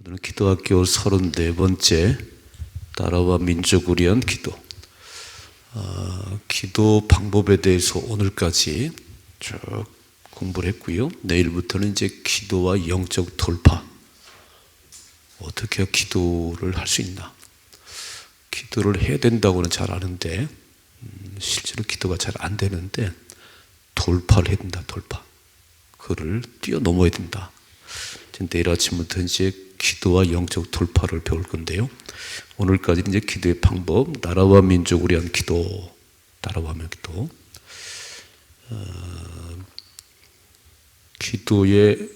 오늘은 기도학교 34번째 나라와 민족을 위한 기도. 기도 방법에 대해서 오늘까지 쭉 공부를 했고요. 내일부터는 이제 기도와 영적 돌파. 어떻게 기도를 할 수 있나. 기도를 해야 된다고는 잘 아는데 실제로 기도가 잘 안 되는데 돌파를 해야 된다. 돌파. 그를 뛰어넘어야 된다. 내일 아침부터 이제 기도와 영적 돌파를 배울 건데요. 오늘까지 이제 기도의 방법, 나라와 민족을 위한 기도, 나라와 민족 기도. 기도의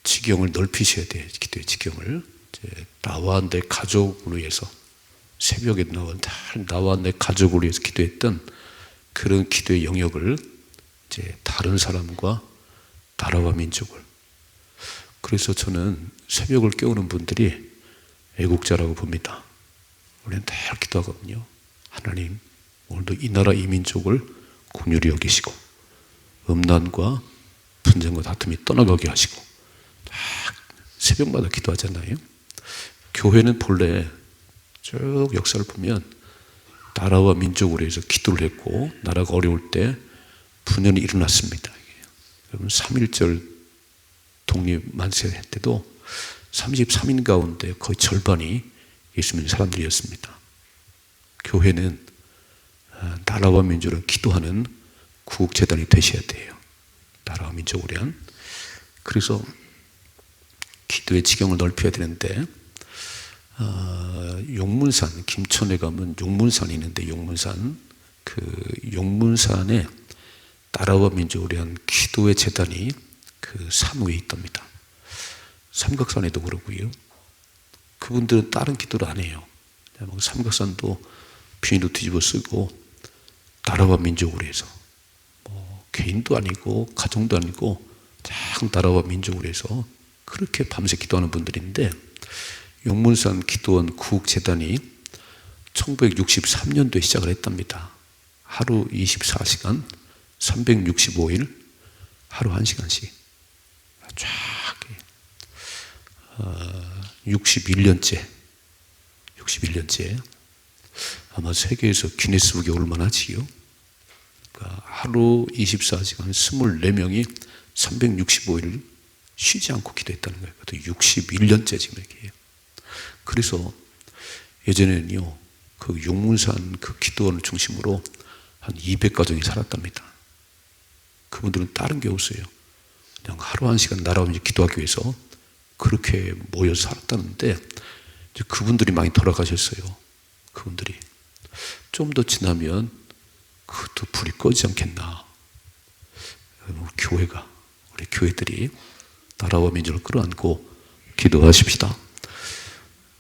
지경을 넓히셔야 돼요. 기도의 지경을. 이제 나와 내 가족을 위해서 새벽에 나와 내 가족을 위해서 기도했던 그런 기도의 영역을 이제 다른 사람과 나라와 민족을. 그래서 저는 새벽을 깨우는 분들이 애국자라고 봅니다. 우리는 늘 기도하거든요. 하나님, 오늘도 이 나라 이 민족을 긍휼히 여기시고 음란과 분쟁과 다툼이 떠나가게 하시고 새벽마다 기도하잖아요. 교회는 본래 쭉 역사를 보면 나라와 민족을 위해서 기도를 했고 나라가 어려울 때 분열이 일어났습니다. 여러분 3.1절 독립만세 때도 33인 가운데 거의 절반이 예수 믿는 사람들이었습니다. 교회는 나라와 민족을 기도하는 구국재단이 되셔야 돼요. 나라와 민족을 위한. 그래서 기도의 지경을 넓혀야 되는데 용문산, 김천에 가면 용문산이 있는데 용문산에 나라와 민족을 위한 기도의 재단이 그 산 위에 있답니다. 삼각산에도 그러고요. 그분들은 다른 기도를 안 해요. 삼각산도 비닐로 뒤집어 쓰고 나라와 민족을 위해서 개인도 아니고 가정도 아니고 참 나라와 민족을 위해서 그렇게 밤새 기도하는 분들인데 용문산 기도원 구국재단이 1963년도에 시작을 했답니다. 하루 24시간 365일 하루 1시간씩 쫙 61년째 아마 세계에서 기네스북에 올만하지요. 그러니까 하루 24시간 24명이 365일 쉬지 않고 기도했다는 거예요. 그것도 61년째 지금 얘기해요. 그래서 예전에는요 그 용문산 그 기도원을 중심으로 한 200가정이 살았답니다. 그분들은 다른 게 없어요. 그냥 하루 1시간 나라와 기도하기 위해서 그렇게 모여서 살았다는데 이제 그분들이 많이 돌아가셨어요. 그분들이 좀 더 지나면 그것도 불이 꺼지지 않겠나. 우리 교회들이 나라와 민족을 끌어안고 기도하십시다.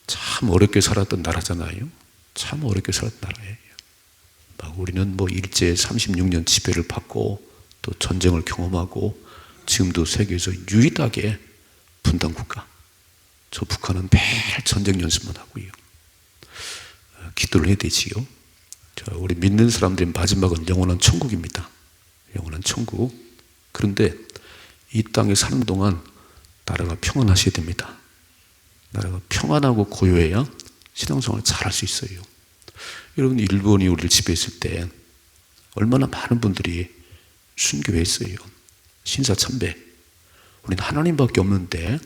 참 어렵게 살았던 나라잖아요. 참 어렵게 살았던 나라예요. 우리는 일제 36년 지배를 받고 또 전쟁을 경험하고 지금도 세계에서 유일하게 분단 국가. 저 북한은 매일 전쟁 연습만 하고요. 기도를 해야 되지요. 우리 믿는 사람들의 마지막은 영원한 천국입니다. 영원한 천국. 그런데 이 땅에 사는 동안 나라가 평안하셔야 됩니다. 나라가 평안하고 고요해야 신앙생활을 잘할 수 있어요. 여러분 일본이 우리를 지배했을 때 얼마나 많은 분들이 순교했어요. 신사참배. 우리는 하나님밖에 없는데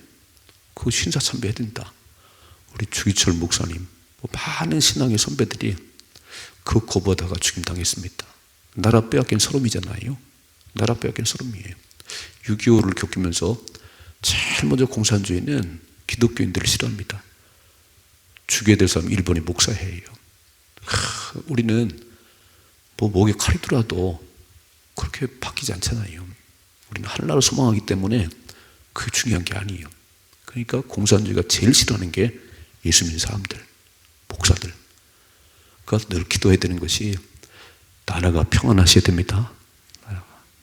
그 신사참배 해야 된다. 우리 주기철 목사님 많은 신앙의 선배들이 그 거부하다가 죽임당했습니다. 나라 빼앗긴 서름이잖아요. 나라 빼앗긴 서름이에요. 6.25를 겪으면서 제일 먼저 공산주의는 기독교인들을 싫어합니다. 죽여야 될 사람 일본의 목사예요. 우리는 목에 칼이 들어도 그렇게 바뀌지 않잖아요. 우리는 하늘나라를 소망하기 때문에 그게 중요한 게 아니에요. 그러니까 공산주의가 제일 싫어하는 게 예수 믿는 사람들, 목사들. 그러니까 늘 기도해야 되는 것이 나라가 평안하셔야 됩니다.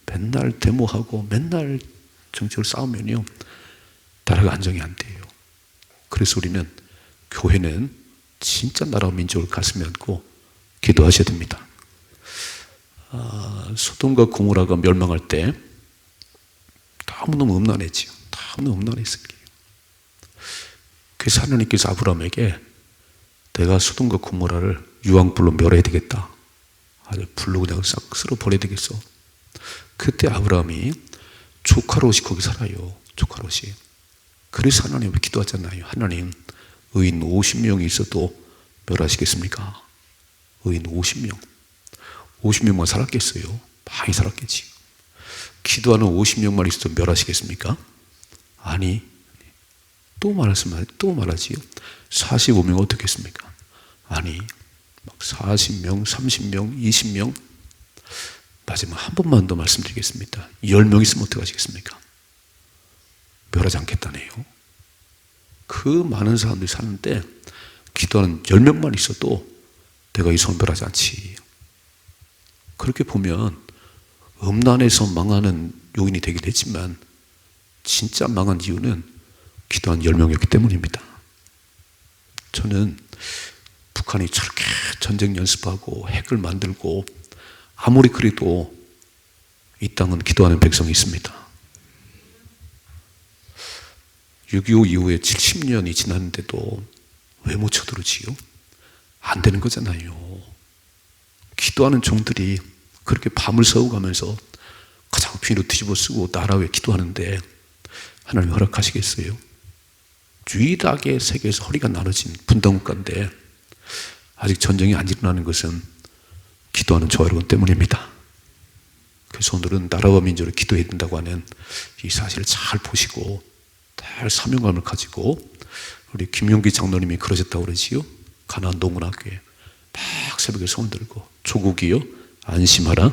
맨날 데모하고 맨날 정치를 싸우면요 나라가 안정이 안 돼요. 그래서 우리는 교회는 진짜 나라와 민족을 가슴에 안고 기도하셔야 됩니다. 소돔과 고모라가 멸망할 때 너무너무 음란했지요. 너무너무 음란했습니다. 그래서 하나님께서 아브라함에게 내가 소돔과 고모라를 유황불로 멸해야 되겠다. 아주 불로 그냥 싹 쓸어 버려야 되겠어. 그때 아브라함이 조카롯이 거기 살아요. 조카롯이. 그래서 하나님을 기도하잖아요. 하나님, 의인 50명이 있어도 멸하시겠습니까? 의인 50명. 50명만 살았겠어요? 많이 살았겠지. 기도하는 50명만 있어도 멸하시겠습니까? 아니. 또 말하지요. 45명 어떻게 했습니까? 아니. 막 40명, 30명, 20명. 마지막 한 번만 더 말씀드리겠습니다. 10명 있으면 어떻게 하시겠습니까? 멸하지 않겠다네요. 그 많은 사람들이 사는데 기도하는 10명만 있어도 내가 이 손을 멸하지 않지. 그렇게 보면 음란에서 망하는 요인이 되긴 했지만 진짜 망한 이유는 기도한 10명이었기 때문입니다. 저는 북한이 저렇게 전쟁 연습하고 핵을 만들고 아무리 그래도 이 땅은 기도하는 백성이 있습니다. 6.25 이후에 70년이 지났는데도 왜 못 쳐들어지요? 안 되는 거잖아요. 기도하는 종들이 그렇게 밤을 새워가면서 가장 비로 뒤집어 쓰고 나라 위에 기도하는데 하나님 허락하시겠어요? 유일하게 세계에서 허리가 나눠진 분단국가인데 아직 전쟁이 안 일어나는 것은 기도하는 저와 여러분 때문입니다. 그래서 오늘은 나라와 민족을 기도해야 된다고 하는 이 사실을 잘 보시고 잘 사명감을 가지고 우리 김용기 장로님이 그러셨다고 그러지요. 가나안 동문학교에 막 새벽에 손 들고 조국이여 안심하라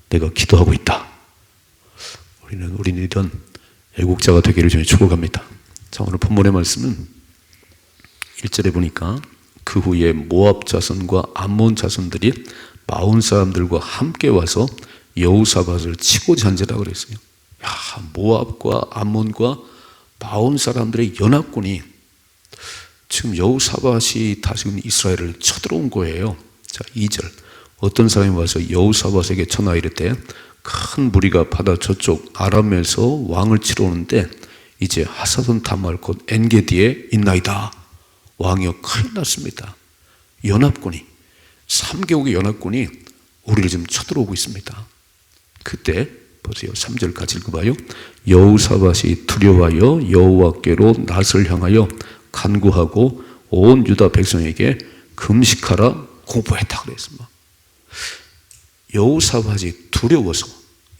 내가 기도하고 있다. 우리는 이런 애국자가 되기를 주님 축복합니다. 자, 오늘 본문의 말씀은 1절에 보니까 그 후에 모압 자손과 암몬 자손들이 마온 사람들과 함께 와서 여호사밧을 치고자 한지라 그랬어요. 야, 모압과 암몬과 마온 사람들의 연합군이 지금 여호사밧이 다스리는 이스라엘을 쳐들어온 거예요. 자, 2절. 어떤 사람이 와서 여호사밧에게 전하 이르되 큰 무리가 바다 저쪽 아람에서 왕을 치러 오는데 이제 하사돈 다말 곧 엔게디에 있나이다. 왕이여 큰일 났습니다. 연합군이 3개국의 연합군이 우리를 지금 쳐들어오고 있습니다. 그때 보세요. 3절 같이 읽어봐요. 여호사밧이 두려워하여 여호와께로 낯을 향하여 간구하고 온 유다 백성에게 금식하라 공포했다 그랬습니다. 여호사밧이 두려워서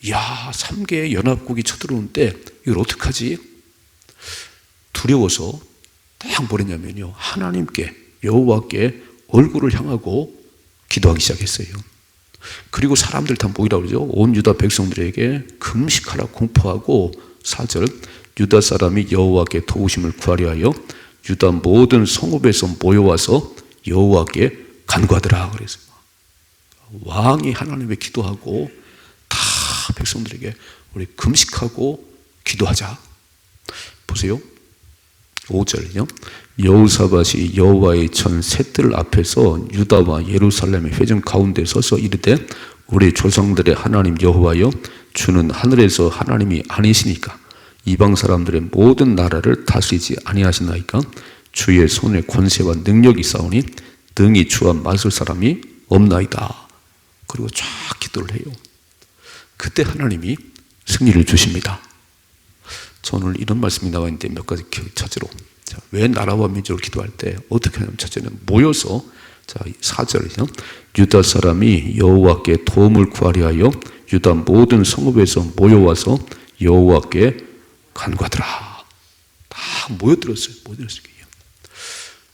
야 3개의 연합국이 쳐들어오는데 이걸 어떡하지? 두려워서 딱 뭐랬냐면요. 하나님께 여호와께 얼굴을 향하고 기도하기 시작했어요. 그리고 사람들 다 모이라고 그러죠. 온 유다 백성들에게 금식하라 공포하고 4절 유다 사람이 여호와께 도우심을 구하려 하여 유다 모든 성읍에서 모여와서 여호와께 간구하더라 그랬어요. 왕이 하나님께 기도하고 다 백성들에게 우리 금식하고 기도하자. 보세요. 5절이요. 여호사밧이 여호와의 전 셋들 앞에서 유다와 예루살렘의 회중 가운데 서서 이르되 우리 조상들의 하나님 여호와여 주는 하늘에서 하나님이 아니시니까 이방 사람들의 모든 나라를 다스리지 아니하시나이까 주의 손에 권세와 능력이 있사오니 능히 주와 맞설 사람이 없나이다. 그리고 쫙 기도를 해요. 그때 하나님이 승리를 주십니다. 저는 이런 말씀이 나와 있는데 몇 가지 첫째로 자, 왜 나라와 민족을 기도할 때 어떻게 하냐면 첫째는 모여서 자 4절이죠. 유다 사람이 여호와께 도움을 구하려 하여 유다 모든 성읍에서 모여와서 여호와께 간구하더라. 다 모여들었어요.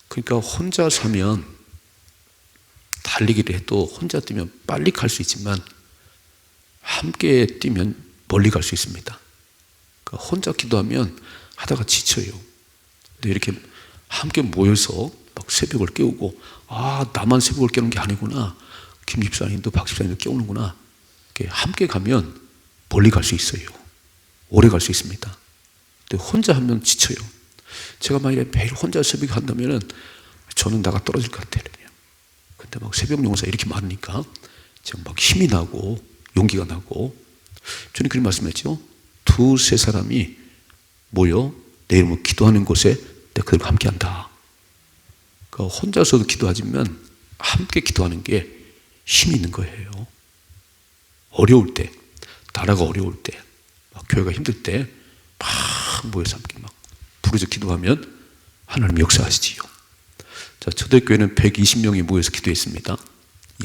그러니까 혼자 사면 달리기를 해도 혼자 뛰면 빨리 갈 수 있지만 함께 뛰면 멀리 갈 수 있습니다. 그러니까 혼자 기도하면 하다가 지쳐요. 근데 이렇게 함께 모여서 막 새벽을 깨우고 나만 새벽을 깨우는 게 아니구나. 김 집사님도 박 집사님도 깨우는구나. 이렇게 함께 가면 멀리 갈 수 있어요. 오래 갈 수 있습니다. 근데 혼자 하면 지쳐요. 제가 만약에 매일 혼자 새벽에 한다면은 저는 나가 떨어질 것 같아요. 근데 막 새벽 용사 이렇게 많으니까 제가 막 힘이 나고 용기가 나고 저는 그런 말씀했죠. 두세 사람이 모여 내 이름으로 기도하는 곳에 내가 그들과 함께한다. 그러니까 혼자서도 기도하지만 함께 기도하는 게 힘이 있는 거예요. 어려울 때, 나라가 어려울 때, 막 교회가 힘들 때 막 모여서 함께 막 부르짖어 기도하면 하나님 역사하시지요. 자, 초대교회는 120명이 모여서 기도했습니다.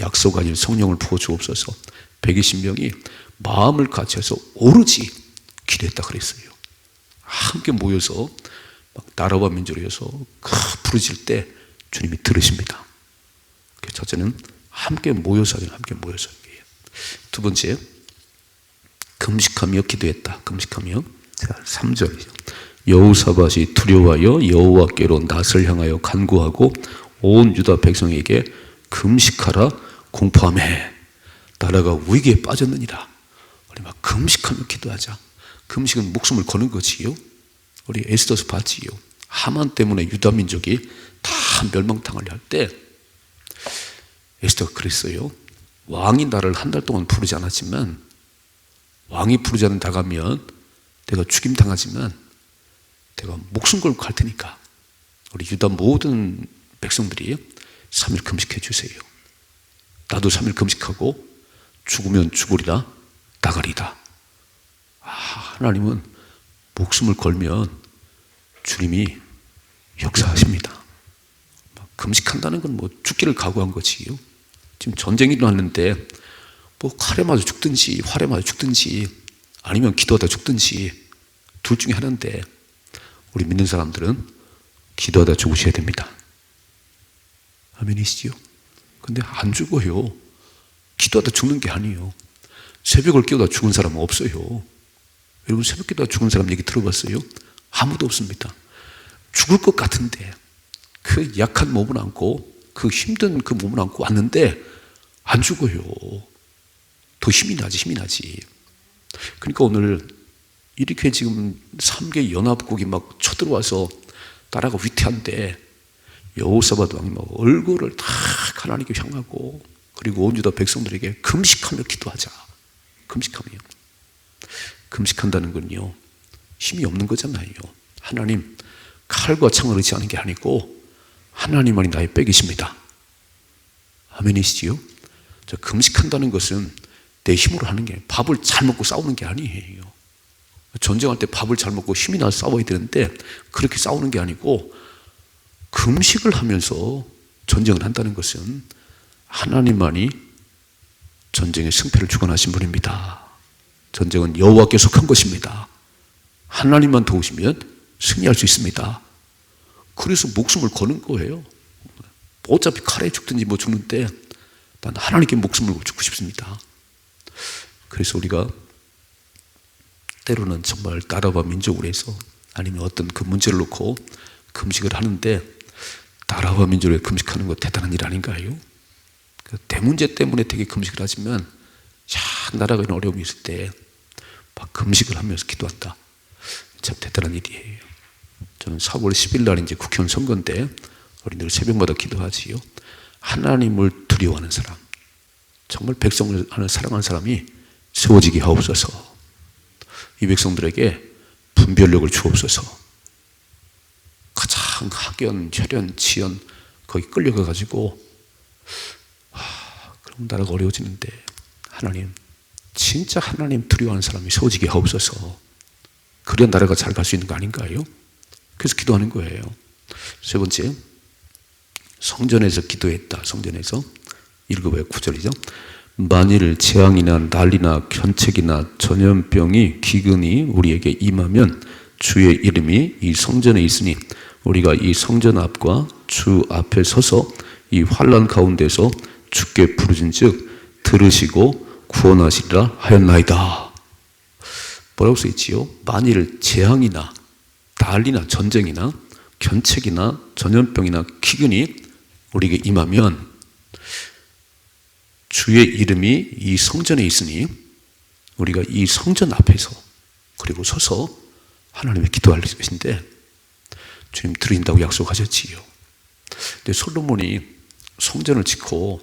약속 아닌 성령을 부어주옵소서. 120명이 마음을 같이해서 오로지 기도했다 그랬어요. 함께 모여서 막 나라와 민족에서 부르짖을 때 주님이 들으십니다. 첫째는 함께 모여서 하긴 함께 모여서. 두 번째, 금식하며 기도했다. 금식하며. 자, 3절이죠. 여호사밧이 두려워하여 여호와께로 낯을 향하여 간구하고 온 유다 백성에게 금식하라 공포하며 나라가 위기에 빠졌느니라. 우리 막 금식하며 기도하자. 금식은 목숨을 거는 거지요. 우리 에스더서 봤지요. 하만 때문에 유다 민족이 다 멸망당하려 할 때 에스더가 그랬어요. 왕이 나를 한 달 동안 부르지 않았지만 왕이 부르지 않는 다가면 내가 죽임 당하지만 내가 목숨 걸고 갈 테니까 우리 유다 모든 백성들이 3일 금식해 주세요. 나도 3일 금식하고 죽으면 죽으리라 나가리다. 하나님은 목숨을 걸면 주님이 역사하십니다. 금식한다는 건 뭐 죽기를 각오한 거지요. 지금 전쟁이 일어났는데 뭐 칼에 맞아 죽든지 활에 맞아 죽든지 아니면 기도하다 죽든지 둘 중에 하나인데 우리 믿는 사람들은 기도하다 죽으셔야 됩니다. 아멘이시지요? 근데 안 죽어요. 기도하다 죽는 게 아니에요. 새벽을 깨우다 죽은 사람은 없어요. 여러분 새벽 기도하다 죽은 사람 얘기 들어봤어요? 아무도 없습니다. 죽을 것 같은데 그 약한 몸을 안고 그 힘든 그 몸을 안고 왔는데 안 죽어요. 더 힘이 나지. 그러니까 오늘 이렇게 지금 3개 연합국이 막 쳐들어와서 나라가 위태한데 여호사밧 왕이 막 얼굴을 다 하나님께 향하고 그리고 온 유다 백성들에게 금식하며 기도하자. 금식한다는 건요 힘이 없는 거잖아요. 하나님 칼과 창을 의지하는 게 아니고 하나님만이 나의 백이십니다. 아멘이시지요? 자, 금식한다는 것은 내 힘으로 하는 게 밥을 잘 먹고 싸우는 게 아니에요. 전쟁할 때 밥을 잘 먹고 힘이 나서 싸워야 되는데 그렇게 싸우는 게 아니고 금식을 하면서 전쟁을 한다는 것은 하나님만이 전쟁의 승패를 주관하신 분입니다. 전쟁은 여호와께 속한 것입니다. 하나님만 도우시면 승리할 수 있습니다. 그래서 목숨을 거는 거예요. 어차피 칼에 죽든지 뭐 죽는데 난 하나님께 목숨을 걸고 죽고 싶습니다. 그래서 우리가 때로는 정말 나라와 민족을 해서 아니면 어떤 그 문제를 놓고 금식을 하는데 나라와 민족을 금식하는 거 대단한 일 아닌가요? 그 대문제 때문에 되게 금식을 하지만 나라가 이런 어려움이 있을 때 막 금식을 하면서 기도한다. 참 대단한 일이에요. 저는 4월 10일 날 이제 국회의원 선거인데 우리들 새벽마다 기도하지요. 하나님을 두려워하는 사람, 정말 백성을 사랑하는 사람이 세워지게 하옵소서. 이 백성들에게 분별력을 주옵소서. 가장 학연, 혈연, 지연 거기 끌려가가지고 그럼 나라가 어려워지는데 하나님, 진짜 하나님 두려워하는 사람이 세워지게 하옵소서. 그래야 나라가 잘 갈 수 있는 거 아닌가요? 그래서 기도하는 거예요. 세 번째, 성전에서 기도했다. 성전에서 읽어봐요. 9절이죠. 만일 재앙이나 난리나 견책이나 전염병이 기근이 우리에게 임하면 주의 이름이 이 성전에 있으니 우리가 이 성전 앞과 주 앞에 서서 이 환난 가운데서 주께 부르짖은즉 들으시고 구원하시리라 하였나이다. 뭐라고 써있지요? 만일 재앙이나 난리나 전쟁이나 견책이나 전염병이나 기근이 우리에게 임하면 주의 이름이 이 성전에 있으니 우리가 이 성전 앞에서 그리고 서서 하나님의 기도할 것인데 주님 들으신다고 약속하셨지요. 근데 솔로몬이 성전을 짓고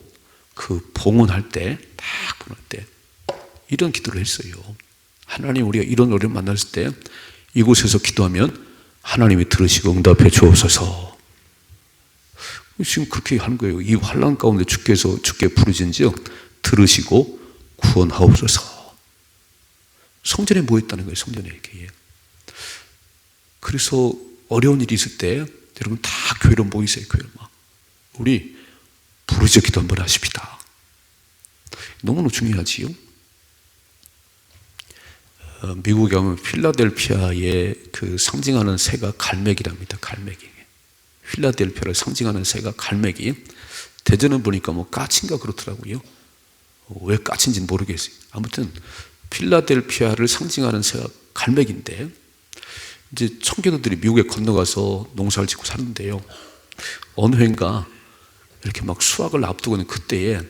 그 봉헌할 때 딱 봉헌할 때 이런 기도를 했어요. 하나님, 우리가 이런 어려움 만났을 때 이곳에서 기도하면 하나님이 들으시고 응답해 주옵소서. 지금 그렇게 하는 거예요. 이 환난 가운데 주께 부르진즉 들으시고 구원하옵소서. 성전에 모였다는 거예요. 성전에 이렇게. 그래서 어려운 일이 있을 때 여러분 다 교회로 모이세요. 교회로 막. 우리 부르짖어 기도 한번 하십시다. 너무너무 중요하지요. 미국에 가면 필라델피아의 그 상징하는 새가 갈매기랍니다. 갈매기. 필라델피아를 상징하는 새가 갈매기. 대전은 보니까 뭐 까치인가 그렇더라고요. 왜 까치인지는 모르겠어요. 아무튼 필라델피아를 상징하는 새가 갈매기인데, 이제 청교도들이 미국에 건너가서 농사를 짓고 사는데요. 어느 해인가 이렇게 막 수확을 앞두고 있는 그때에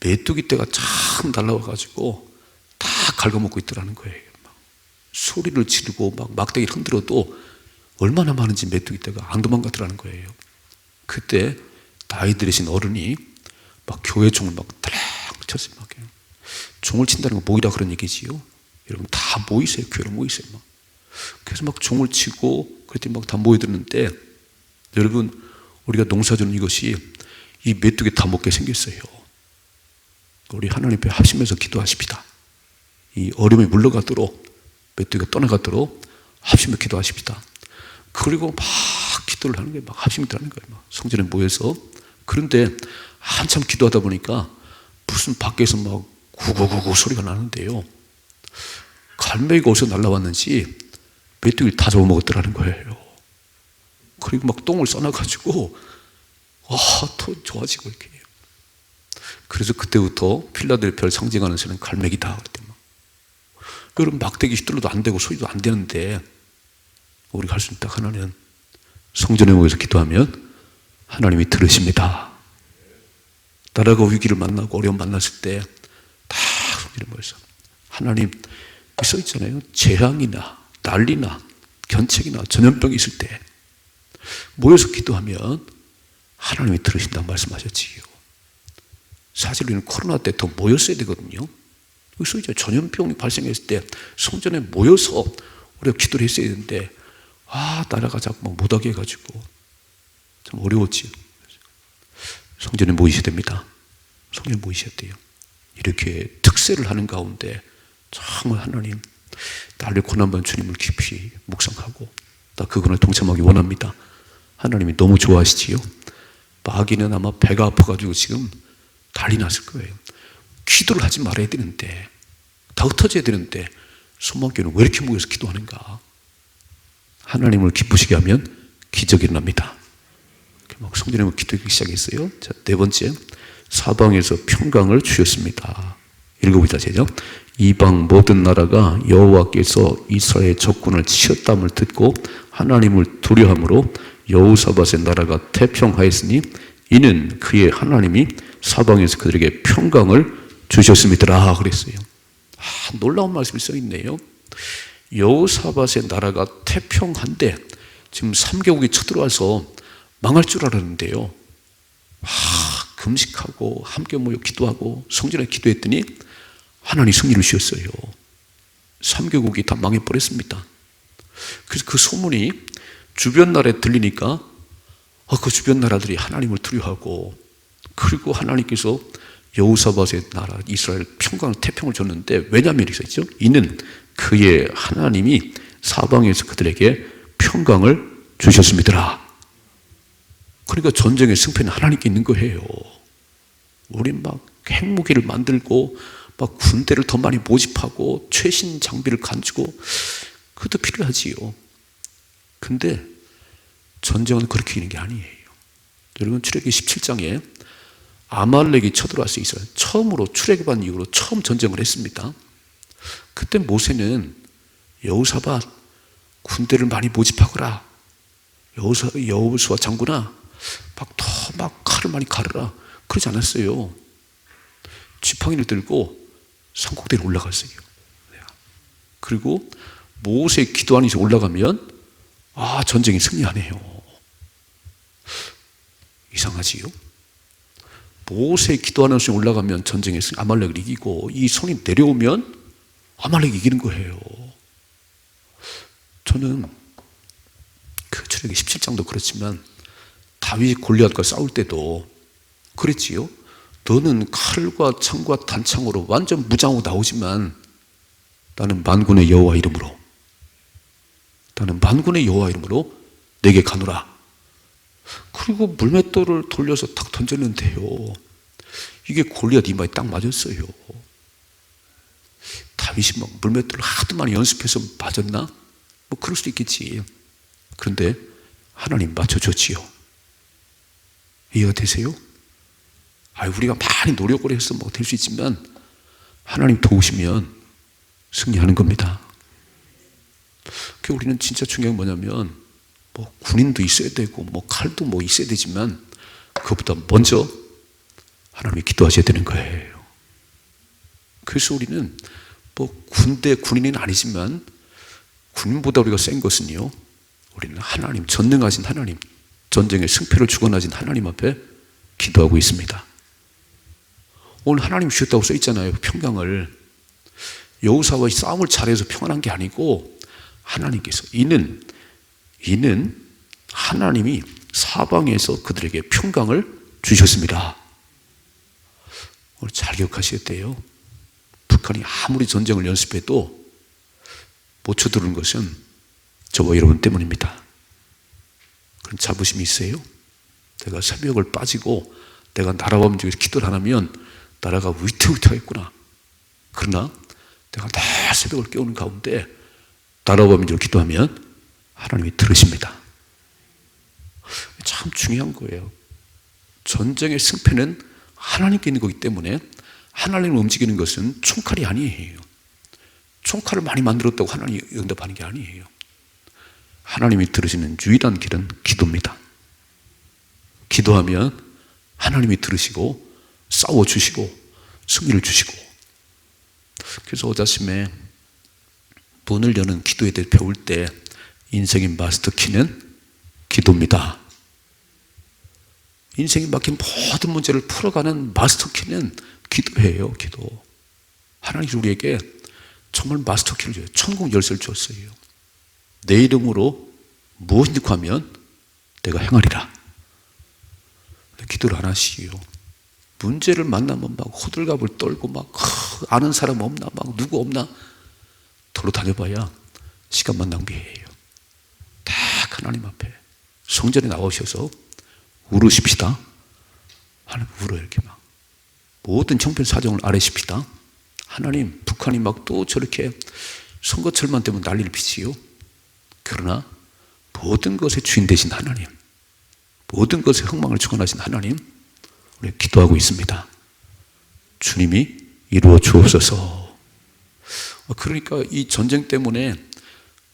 메뚜기 떼가 참 날라와가지고 다 갉아먹고 있더라는 거예요. 막 소리를 지르고 막 막대기를 흔들어도 얼마나 많은지 메뚜기 떼가 안 도망가더라는 거예요. 그때 나이 들으신 어른이 막 교회 종을 막 따랑 쳤어요. 막 종을 친다는 건 모이라 그런 얘기지요. 여러분 다 모이세요. 교회로 모이세요. 막. 그래서 막 종을 치고 그랬더니 막 다 모여드는데, 여러분 우리가 농사짓는 이것이 이 메뚜기 다 먹게 생겼어요. 우리 하나님 앞에 합심해서 기도하십시다. 이 어려움이 물러가도록, 메뚜기가 떠나가도록 합심해 기도하십시다. 그리고 막 기도를 하는 거예요. 막 합심이 들어가는 거예요. 막 성전에 모여서. 그런데 한참 기도하다 보니까 무슨 밖에서 막 구구구구 소리가 나는데요. 갈매기가 어디서 날라왔는지 메뚜기를 다 잡아먹었더라는 거예요. 그리고 막 똥을 싸놔가지고 더 좋아지고 이렇게. 그래서 그때부터 필라델피아를 상징하는 새는 갈매기다. 그랬더니 막. 여러분 막대기 휘둘러도 안 되고 소리도 안 되는데 우리가 할 수 있다 하나는 성전에 모여서 기도하면 하나님이 들으십니다. 나라가 위기를 만나고 어려움 만났을 때 다 성전에 모여서 하나님 써 있잖아요. 재앙이나 난리나 견책이나 전염병이 있을 때 모여서 기도하면 하나님이 들으신다고 말씀하셨지요. 사실 우리는 코로나 때 더 모였어야 되거든요. 여기 써 있죠. 전염병이 발생했을 때 성전에 모여서 우리가 기도를 했어야 되는데 나라가 자꾸 막 못하게 해가지고 참 어려웠지요. 성전에 모이셔야 됩니다. 성전에 모이셔야 돼요. 이렇게 특세를 하는 가운데 정말 하나님 나를 고난받은 주님을 깊이 묵상하고 나 그분을 동참하기 원합니다. 하나님이 너무 좋아하시지요. 마귀는 아마 배가 아파가지고 지금 난리 났을 거예요. 기도를 하지 말아야 되는데, 다 흩어져야 되는데 손만교는 왜 이렇게 모여서 기도하는가. 하나님을 기쁘시게 하면 기적이 일어납니다. 막 성전에 기도하기 시작했어요. 자, 네 번째, 사방에서 평강을 주셨습니다. 읽어보자. 제죠. 이방 모든 나라가 여호와께서 이스라엘 적군을 치었담을 듣고 하나님을 두려함으로 여호사밧의 나라가 태평하였으니 이는 그의 하나님이 사방에서 그들에게 평강을 주셨음이더라 그랬어요. 놀라운 말씀이 써 있네요. 여호사밧의 나라가 태평한데 지금 3개국이 쳐들어와서 망할 줄 알았는데요. 금식하고 함께 모여 기도하고 성전에 기도했더니 하나님이 승리를 주셨어요. 3개국이 다 망해버렸습니다. 그래서 그 소문이 주변 나라에 들리니까 그 주변 나라들이 하나님을 두려워하고, 그리고 하나님께서 여호사밧의 나라 이스라엘 평강 태평을 줬는데, 왜냐하면 이렇게 있죠. 이는 그의 하나님이 사방에서 그들에게 평강을 주셨습니다. 그러니까 전쟁의 승패는 하나님께 있는 거예요. 우린 막 핵무기를 만들고 막 군대를 더 많이 모집하고 최신 장비를 가지고 그것도 필요하지요. 근데 전쟁은 그렇게 이기는 게 아니에요. 여러분 출애굽기 17장에 아말렉이 쳐들어왔어요. 이스라엘 처음으로 출애굽한 이후로 처음 전쟁을 했습니다. 그때 모세는 여호사밧 군대를 많이 모집하거라, 여호수아 장군아 막 칼을 많이 가르라, 그러지 않았어요. 지팡이를 들고 산꼭대기에 올라갔어요. 그리고 모세 기도하는 곳에 올라가면 전쟁이 승리하네요. 이상하지요? 모세 기도하는 곳에 올라가면 전쟁에 아말렉을 이기고 이 손이 내려오면 아말렉이 이기는 거예요. 저는 출애굽기 17장도 그렇지만 다윗이 골리앗과 싸울 때도 그랬지요. 너는 칼과 창과 단창으로 완전 무장하고 나오지만 나는 만군의 여호와 이름으로 내게 가노라. 그리고 물맷돌을 돌려서 탁 던졌는데요, 이게 골리앗 이마에 딱 맞았어요. 다윗이 막 물맷돌을 하도 많이 연습해서 맞았나? 뭐 그럴 수도 있겠지. 그런데 하나님 맞춰줬지요. 이해가 되세요? 우리가 많이 노력을 해서 뭐 될 수 있지만 하나님 도우시면 승리하는 겁니다. 그 우리는 진짜 중요한 게 뭐냐면, 뭐 군인도 있어야 되고 뭐 칼도 뭐 있어야 되지만 그것보다 먼저 하나님이 기도하셔야 되는 거예요. 그래서 우리는 뭐 군대 군인은 아니지만 군인보다 우리가 센 것은요, 우리는 하나님, 전능하신 하나님, 전쟁의 승패를 주관하신 하나님 앞에 기도하고 있습니다. 오늘 하나님 주셨다고 써 있잖아요. 평강을. 여호사와 싸움을 잘해서 평안한 게 아니고 하나님께서, 이는 하나님이 사방에서 그들에게 평강을 주셨습니다. 오늘 잘 기억하셔야 돼요. 북한이 아무리 전쟁을 연습해도 못 쳐들은 것은 저와 여러분 때문입니다. 그런 자부심이 있어요? 내가 새벽을 빠지고 내가 나라와 움직여서 기도를 안 하면 나라가 위태위태하겠구나. 그러나 내가 늘 새벽을 깨우는 가운데 나라와 민족을 기도하면 하나님이 들으십니다. 참 중요한 거예요. 전쟁의 승패는 하나님께 있는 거기 때문에 하나님을 움직이는 것은 총칼이 아니에요. 총칼을 많이 만들었다고 하나님이 응답하는 게 아니에요. 하나님이 들으시는 유일한 길은 기도입니다. 기도하면 하나님이 들으시고 싸워주시고 승리를 주시고. 그래서 어제 아침에 문을 여는 기도에 대해 배울 때 인생의 마스터키는 기도입니다. 인생에 막힌 모든 문제를 풀어가는 마스터키는 기도예요. 기도. 하나님이 우리에게 정말 마스터키를 줘요. 천국 열쇠를 줬어요. 내 이름으로 무엇인지 구하면 내가 행하리라. 기도를 안 하시요. 문제를 만나면 막 호들갑을 떨고 막 아는 사람 없나, 막 누구 없나 돌로 다녀봐야 시간만 낭비해요. 딱 하나님 앞에 성전에 나오셔서 울으십시다. 하나님 울어요. 이렇게 막 모든 형편 사정을 아뢰십시다. 하나님, 북한이 막 또 저렇게 선거철만 되면 난리를 피지요. 그러나 모든 것의 주인 되신 하나님, 모든 것의 흥망을 주관하신 하나님, 우리 기도하고 있습니다. 주님이 이루어 주옵소서. 그러니까 이 전쟁 때문에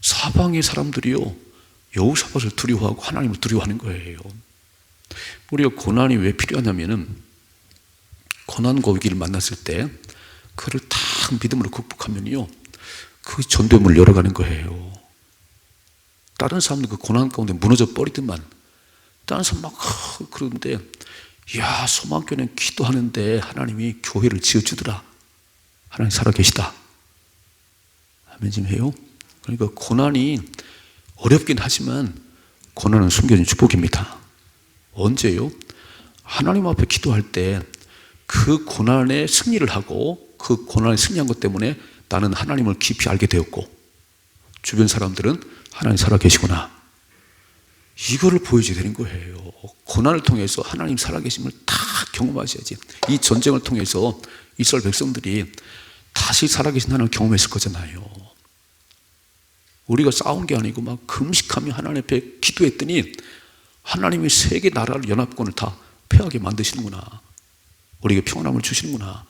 사방의 사람들이요, 여호사밧을 두려워하고 하나님을 두려워하는 거예요. 우리가 고난이 왜 필요하냐면은, 고난과 위기를 만났을 때 그를 다 믿음으로 극복하면요, 그 전도의 문을 열어가는 거예요. 다른 사람들 그 고난 가운데 무너져 버리더만, 다른 사람 막 그러는데, 야, 소망교회는 기도하는데 하나님이 교회를 지어주더라. 하나님 살아계시다. 아멘 좀 해요. 그러니까 고난이 어렵긴 하지만 고난은 숨겨진 축복입니다. 언제요? 하나님 앞에 기도할 때 그 고난에 승리를 하고 그 고난에 승리한 것 때문에 나는 하나님을 깊이 알게 되었고, 주변 사람들은 하나님 살아계시구나, 이거를 보여줘야 되는 거예요. 고난을 통해서 하나님 살아계심을 다 경험하셔야지. 이 전쟁을 통해서 이스라엘 백성들이 다시 살아계신 하나님을 경험했을 거잖아요. 우리가 싸운 게 아니고 막 금식하며 하나님 앞에 기도했더니 하나님이 세계 나라를 연합권을 다 패하게 만드시는구나, 우리에게 평안함을 주시는구나.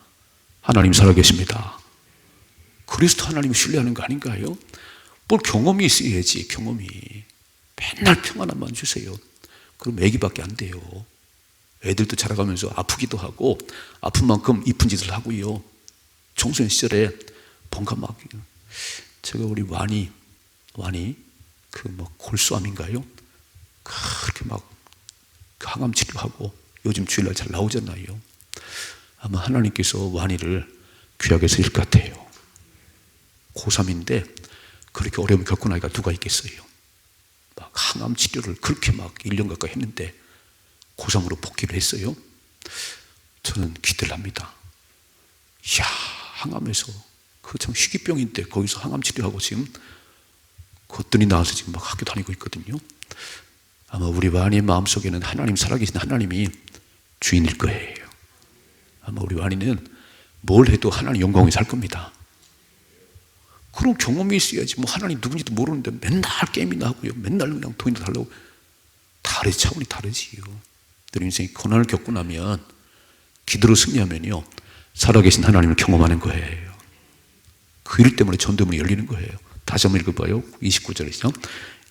하나님 살아계십니다. 그리스도 하나님을 신뢰하는 거 아닌가요? 뭘 경험이 있어야지. 경험이. 맨날 평안함만 주세요. 그럼 애기밖에 안 돼요. 애들도 자라가면서 아프기도 하고 아픈 만큼 이쁜 짓을 하고요. 청소년 시절에 뭔가 막, 제가 우리 완이 그 뭐 골수암인가요? 그렇게 막 항암 치료하고 요즘 주일날 잘 나오잖아요. 아마 하나님께서 완이를 귀하게 쓰실 것 같아요. 고3인데 그렇게 어려움을 겪고 나니까 누가 있겠어요. 막 항암 치료를 그렇게 막 1년 가까이 했는데 고3으로 복귀를 했어요. 저는 기대를 합니다. 이야, 항암에서 그 참 희귀병인데 거기서 항암 치료하고 지금 거뜬히 나와서 지금 막 학교 다니고 있거든요. 아마 우리 와니의 마음속에는 하나님, 살아계신 하나님이 주인일 거예요. 아마 우리 와니는 뭘 해도 하나님 영광에 살 겁니다. 그런 경험이 있어야지. 뭐 하나님 누군지도 모르는데 맨날 게임이나 하고요. 맨날 그냥 돈이나 달라고. 다르지, 차원이 다르지요. 내 인생이 고난을 겪고 나면, 기도로 승리하면요, 살아계신 하나님을 경험하는 거예요. 그 일 때문에 전도문이 열리는 거예요. 다시 한번 읽어봐요. 29절이죠.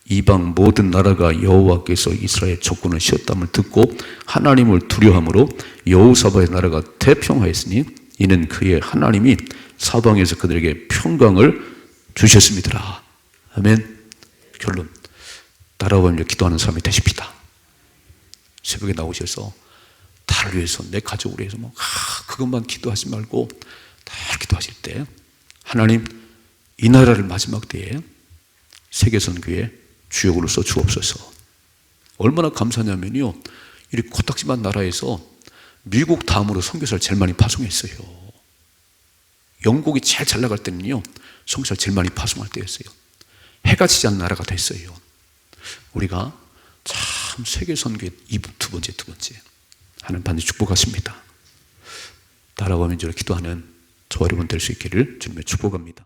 이방 모든 나라가 여호와께서 이스라엘 족군을 쉬었담을 듣고 하나님을 두려함으로 여호사밧의 나라가 태평하였으니 이는 그의 하나님이 사방에서 그들에게 평강을 주셨습니다. 아멘. 결론, 따라오며 기도하는 사람이 되십시다. 새벽에 나오셔서 나를 위해서, 내 가족을 위해서 그것만 기도하지 말고 다 기도하실 때, 하나님 이 나라를 마지막 때에 세계선교의 주역으로서 주옵소서. 얼마나 감사하냐면요, 이 코딱지만 나라에서 미국 다음으로 선교사를 제일 많이 파송했어요. 영국이 제일 잘 나갈 때는요, 선교사를 제일 많이 파송할 때였어요. 해가 지지 않는 나라가 됐어요. 우리가 참 세계선교의 두 번째 하나님 반드시 축복하십니다. 따라오면 저를 기도하는 저와 여러분 될 수 있기를 주님의 축복합니다.